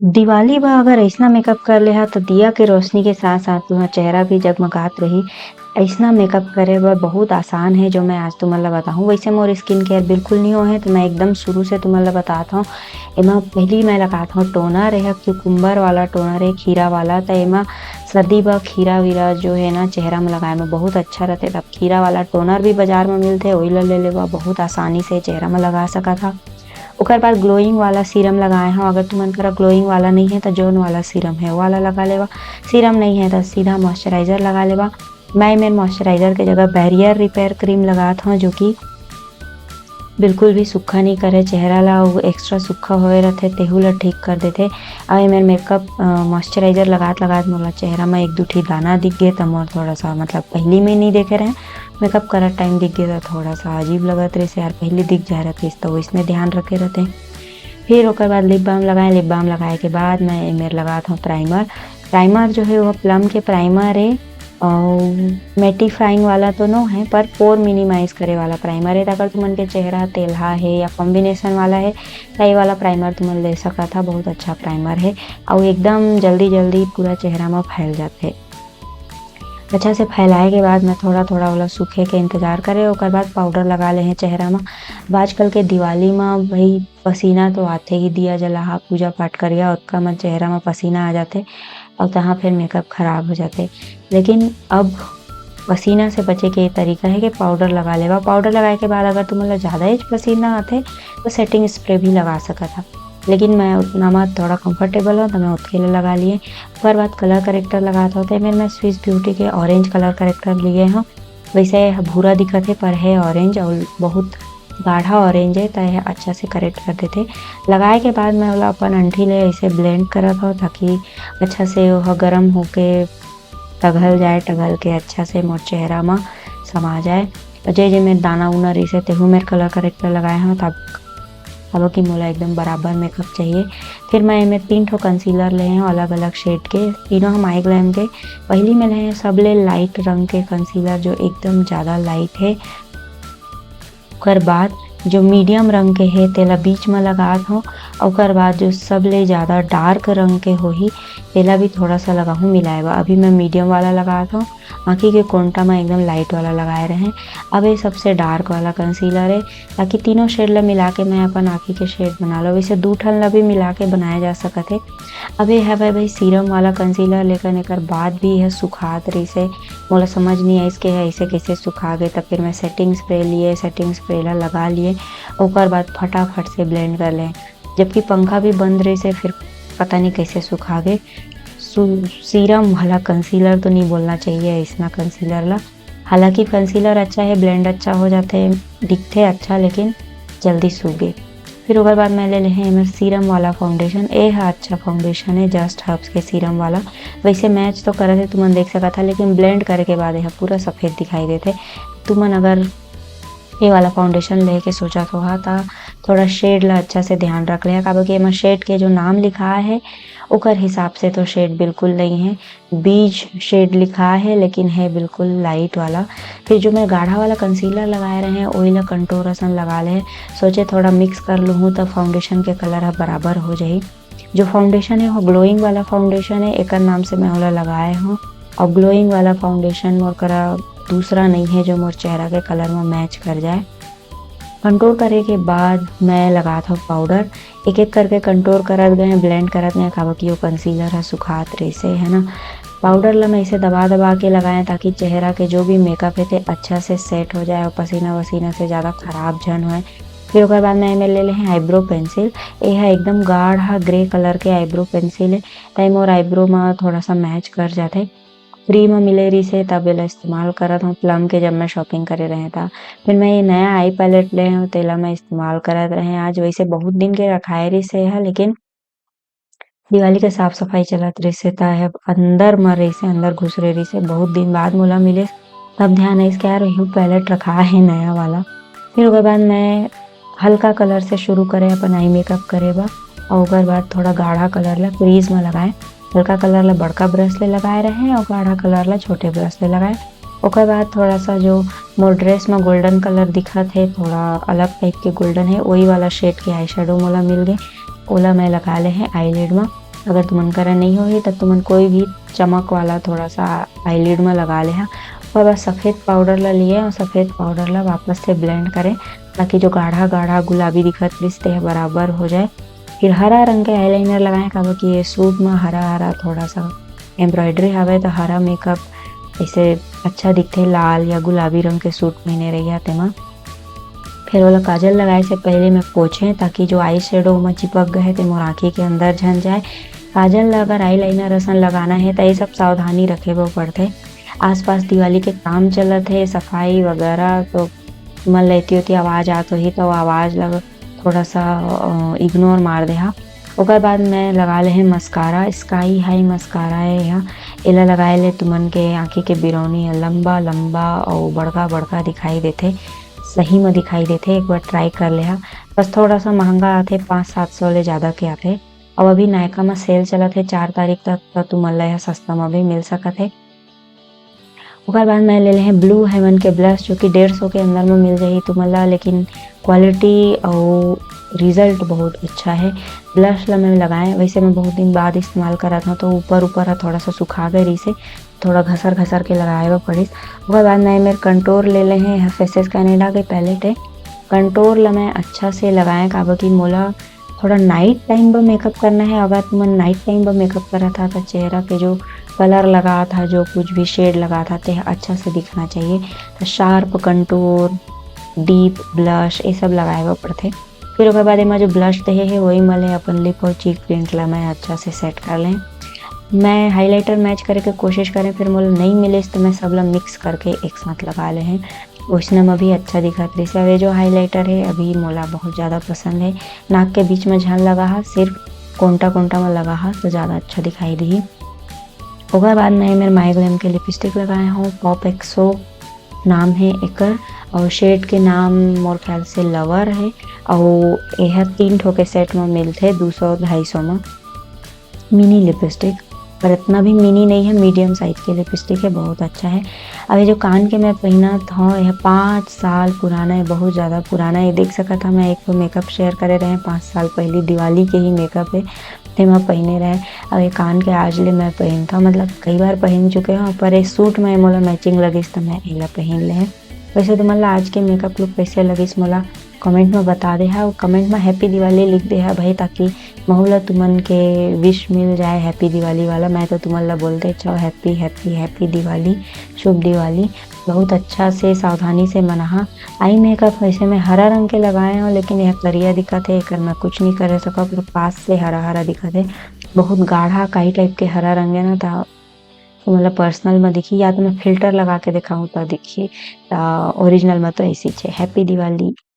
दिवाली बा अगर अइसना मेकअप कर ले हा त दिया के रोशनी के साथ-साथ तुमर चेहरा भी जगमगात रही। अइसना मेकअप करे बर बहुत आसान हे जो मैं आज तुमन ला बताहूँ। वइसे मोर स्किन केयर बिल्कुल नी होए हे तो मैं एकदम शुरू से तुमन ला बतात हव। एमा पहिली मैं लगात हव टोनर, एहा क्यूकम्बर वाला टोनर हे खीरा वाला। त एमा सर्दी ब खीरा-वीरा जो हे ना चेहरा में लगाए में बहुत अच्छा रथे। तब खीरा वाला टोनर भी बाजार में मिलथे ओही ला ले लेबा बहुत आसानी से चेहरा में लगा सकत हव। ओकर बाद ग्लोइंग वाला सीरम लगाए हव। अगर तुमन करा ग्लोइंग वाला नहीं है तो जौन वाला सीरम है वो वाला लगा लेबा। सीरम नहीं है तो सीधा मॉइस्चराइज़र लगा लेबा। मैं एमेर मॉइस्चराइज़र के जगह बैरियर रिपेयर क्रीम लगात हव जो कि बिल्कुल भी सुक्खा नहीं करे चेहरा ला अउ एक्स्ट्रा सुक्खा होए रथे तेहू ला ठीक कर देथे। अउ एमेर मेकअप मॉइस्चराइज़र लगात-लगात मोला चेहरा में 1-2 ठी दाना दिख गे त मोर थोड़ा-सा मतलब पहिली में नहीं देखे रहें। मेकअप करत टाइम दिख गे त थोड़ा-सा अजीब लगत रहिस यार पहिली दिख जाए रथिस त वइसने ध्यान रखे रथे। फिर ओकर बाद लिप बाम लगाए। लिप बाम लगाए के बाद मैं एमेर लगात हव प्राइमर। प्राइमर जो है वो प्लम के प्राइमर हे अउ मैटिफाइंग वाला तो नो है पर पोर मिनिमाइज़ करे वाला प्राइमर हे। त अगर तुमन के चेहरा तेलहा हे या कॉम्बिनेशन वाला हे त ये वाला प्राइमर तुमन ले सकत ह। बहुत अच्छा प्राइमर हे अउ एकदम जल्दी-जल्दी पूरा चेहरा में फैल जाथे। अच्छा से फैलाए के बाद मैं थोड़ा-थोड़ा ओला सूखे के इंतज़ार करे ओकर बाद पाउडर लगा ले हे चेहरा म। अब आजकल के दिवाली म भई पसीना तो आथे ही दिया जलाहा, पूजा पाठ करिहा ओतका म चेहरा म पसीना आ जाथे अउ तहाँ फिर मेकअप खराब हो जाथे। लेकिन अब पसीना से बचे के तरीका हे कि पाउडर लगा लेबा। पाउडर लगाए के बाद अगर तुमन ला ज़्यादा ही पसीना आथे तो सेटिंग स्प्रे भी लगा सकत ह। लेकिन मैं उतना म थोड़ा कंफर्टेबल हूँ तो मैं ओतके लिए लगा लिए। ओकर बाद कलर करेक्टर लगात हव त एमेर मैं स्विस ब्यूटी के ऑरेंज कलर करेक्टर लिए हव। वैसे भूरा दिखत हे पर है ऑरेंज अउ बहुत गाढ़ा ऑरेंज है त एहा अच्छा से करेक्ट कर देथे। लगाए के बाद मैं ओला अपन अंठी ले ऐसे ब्लेंड करत हव ताकि अच्छा से ओहा गरम होके टघल जाए, टघल के अच्छा से मोर चेहरा म समा जाए। जे मेर दाना-उना रहिस हे तेहू मेर कलर करेक्टर लगाए हव काबर की मोला एकदम बराबर मेकअप चाहिए। फिर मैं एमेर 3 ठो कंसीलर ले हव अलग-अलग शेड के, तीनों ह माई ग्लैम के। पहिली में ले सबले लाइट रंग के कंसीलर जो एकदम ज़्यादा लाइट हे। ओकर बाद जो मीडियम रंग के हे तेला बीच में लगात हव। ओकर बाद जो सबले ज़्यादा डार्क रंग के होही तेला भी थोड़ा-सा लगाहूँ मिलाए बर। अभी मैं मीडियम वाला लगात हव। आँखी के कोंटा में एकदम लाइट वाला लगाए रहें। अब ये सबसे डार्क वाला कंसीलर है ताकि तीनों शेड ला मिला के मैं अपन आँखी के शेड बना लो। वैसे 2 ठन ला भी मिला के बनाए जा सकत हे। अब ये हवय भई सीरम वाला कंसीलर लेकिन एकर बाद भी यह सुखात रहिस हे। मोला समझ नहीं आइस के ऐसे कैसे सुखा गे त फिर मैं सेटिंग स्प्रे लिए, सेटिंग स्प्रे ला लगा लिए। ओकर बाद फटाफट से ब्लेंड कर लें। जबकि पंखा भी बंद रहिस हे फिर पता नहीं कैसे सुखा गे। सीरम वाला कंसीलर तो नहीं बोलना चाहिए अइसना कंसीलर ला। हालाँकि कंसीलर अच्छा है, ब्लेंड अच्छा हो जाथे, दिखथे अच्छा लेकिन जल्दी सूख गे। फिर ओकर बाद मैं ले लेहे एमेर सीरम वाला फाउंडेशन। ए ह अच्छा फाउंडेशन है जस्ट हर्ब्स के सीरम वाला। वैसे मैच तो करत हे तुमन देख सकत ह लेकिन ब्लेंड करे के बाद एहा पूरा सफ़ेद दिखाई देथे। तुमन अगर ये वाला फाउंडेशन लेके सोचत होहा त थोड़ा शेड ला अच्छा से ध्यान रख लेहा काबर की एमा शेड के जो नाम लिखाए हे ओकर हिसाब से तो शेड बिल्कुल नहीं है। बीज शेड लिखा है लेकिन है बिल्कुल लाइट वाला। फिर जो मैं गाढ़ा वाला कंसीलर लगाए रहे हैं ओही ला कंटूर असन लगा ले। सोचे थोड़ा मिक्स कर लूँ त फाउंडेशन के कलर ह बराबर हो जाही। जो फाउंडेशन है वो ग्लोइंग वाला फाउंडेशन है, एकर नाम से मैं ओला लगाए हूँ। और ग्लोइंग वाला फाउंडेशन मोर करा दूसरा नहीं है जो मोर चेहरा के कलर में मैच कर जाए। कंटूर करे के बाद मैं लगात हव पाउडर। एक-एक करके कंटूर करत गए, ब्लेंड करत गए काबर की वो कंसीलर ह सुखात रहिस हे, है ना। पाउडर ला मैं इसे दबा-दबा के लगाएँ ताकि चेहरा के जो भी मेकअप हे ते अच्छा से सेट हो जाए और पसीना-वसीना से ज़्यादा खराब झन होए। फिर ओकर बाद मैं एमेर ले लेहे आईब्रो पेंसिल। ए ह एकदम गाढ़ा ग्रे कलर के आईब्रो पेंसिल हे त ए मोर आईब्रो म थोड़ा-सा मैच कर जाथे। फ्री में मिले रहिस हे तब एला इस्तेमाल करत हव प्लम के जब मैं शॉपिंग करे रहें त। फिर मैं ये नया आई पैलेट ले हव तेला मैं इस्तेमाल करत रहें आज। वैसे बहुत दिन के रखाए रहिस हे एहा लेकिन दिवाली के साफ-सफाई चलत रहिस हे त एहा अंदर म रहिस हे, अंदर घुसरे रहिस हे। बहुत दिन बाद मोला मिलिस तब ध्यान आइस के यार एहू पैलेट रखाए हे नया वाला। फिर ओकर बाद मैं हल्का कलर से शुरू करे अपन आई मेकअप करे बर और ओकर बाद थोड़ा गाढ़ा कलर ला क्रीज में लगाए। हल्का कलर ला बड़का ब्रश ले लगाए रहें और गाढ़ा कलर ला छोटे ब्रश ले लगाए। ओकर बाद थोड़ा-सा जो मोर ड्रेस में गोल्डन कलर दिखत हे, थोड़ा अलग टाइप के गोल्डन हे, वही वाला शेड के आई शैडो मोला मिल गे। ओला मैं लगा ले हे आईलिड में। अगर तुमन करा नहीं होही त तुमन कोई भी चमक वाला थोड़ा सा आईलिड में लगा लेहा। और बस सफ़ेद पाउडर ला लिए और सफ़ेद पाउडर ला वापस से ब्लेंड करें ताकि जो गाढ़ा गुलाबी दिखत रहिस तेह बराबर हो जाए। फिर हरा रंग के आईलाइनर लगाएं काबर कि ये सूट में हरा थोड़ा सा एम्ब्रॉयडरी हवे तो हरा मेकअप ऐसे अच्छा दिखथे। लाल या गुलाबी रंग के सूट पहने रहिया तेमा। फिर वाला काजल लगाए से पहले मैं पोछे ताकि जो आई शेडो में चिपक गए थे मोर आँखी के अंदर झन जाए। काजल ला अगर आई लाइनर असन लगाना है तो ये सब सावधानी रखे बर पड़थे। आसपास दिवाली के काम चलत है सफाई वगैरह तो मन लेती होती आवाज़ आत होही तो आवाज़ ला थोड़ा सा इग्नोर मार देहा। ओकर बाद मैं लगा ले है मस्कारा। स्काई हाई मस्कारा है यह। एला लगाए ले तुमन के आँखी के बिरौनी लंबा और बड़का दिखाई देथे। सही में दिखाई देथे। एक बार ट्राई कर लेहा। बस थोड़ा सा महंगा आथे 500-700 ले ज़्यादा के आथे। और अभी नायका में सेल चलत है 4 तारीख तक तुमन ला यह सस्ता में भी मिल सकत है। ओकर बाद मैं ले हैं ब्लू हेवन के ब्लश जो कि 150 के अंदर में मिल जाही तुमन ला, लेकिन क्वालिटी और रिजल्ट बहुत अच्छा है। ब्लश ला मैं लगाए वैसे मैं बहुत दिन बाद इस्तेमाल करा था तो ऊपर थोड़ा सा सुखा गए रही से थोड़ा घसर के लगाए वा पड़िस। ओकर बाद मैं मेरे कंटोर ले ले हैं फेसेस कैनेडा के पैलेट है। कंटोर ला मैं अच्छा से लगाए काबर कि मोला थोड़ा नाइट टाइम पर मेकअप करना है। अगर तुमन नाइट टाइम पर मेकअप करा था तो चेहरा के जो कलर लगा था जो कुछ भी शेड लगा था ते अच्छा से दिखना चाहिए। तो शार्प कंटूर डीप ब्लश ये सब लगाए हुआ पड़ते। फिर ओकर बाद एमा जो ब्लश देहे है वही मले अपन लिप और चीक प्रिंट ला मैं अच्छा से सेट कर लें। मैं हाइलाइटर मैच करे के कोशिश करें फिर मोला नहीं मिले तो मैं सब ला मिक्स करके एक साथ लगा ले हैं। उसने में भी अच्छा दिखत रही से। ये जो हाइलाइटर है अभी मोला बहुत ज़्यादा पसंद है। नाक के बीच में झन लगा हा सिर्फ कोंटा में लगा हा तो ज़्यादा अच्छा दिखाई दी। ओकर बाद मैं मेरे माइग्लेम के लिपस्टिक लगाए हूँ। पॉप एक्सो नाम है एकर और शेड के नाम मोर ख्याल से लवर है। और यह 3 ठो के सेट में मिलते 200-250 में। मिनी लिपस्टिक पर इतना भी मिनी नहीं है, मीडियम साइज के लिपस्टिक है, बहुत अच्छा है। अब ये जो कान के मैं पहना था यह 5 साल पुराना है, बहुत ज़्यादा पुराना है। देख सका था मैं एक तो मेकअप शेयर करे रहे 5 साल पहले दिवाली के ही मेकअप है ते मैं पहने रहे। अब ये कान के आज ले मैं पहन था मतलब कई बार पहन चुके हैं पर ये सूट में मोला मैचिंग लगिस तो मैं एला पहन ले। वैसे तो मतलब आज के मेकअप लुक कैसे लगिस मोला कमेंट में बता दे है और कमेंट में हैप्पी दिवाली लिख दे है भाई ताकि महूला तुमन के विश मिल जाए हैप्पी दिवाली वाला। मैं तो तुमन ला बोलते चाहो हैप्पी हैप्पी हैप्पी दिवाली, शुभ दिवाली। बहुत अच्छा से सावधानी से मनाहा। आई मेकअप वैसे मैं हरा रंग के लगाए हूँ लेकिन यह करिया दिखत है एकर मैं कुछ नहीं कर सका पूरा पास से हरा दिखत है। बहुत गाढ़ा काई टाइप के हरा रंग है ना था तो मतलब पर्सनल में दिखी या तो मैं फिल्टर लगा के दिखाऊँ तो दिखी। ओरिजिनल में तो ऐसी है। हैप्पी दिवाली।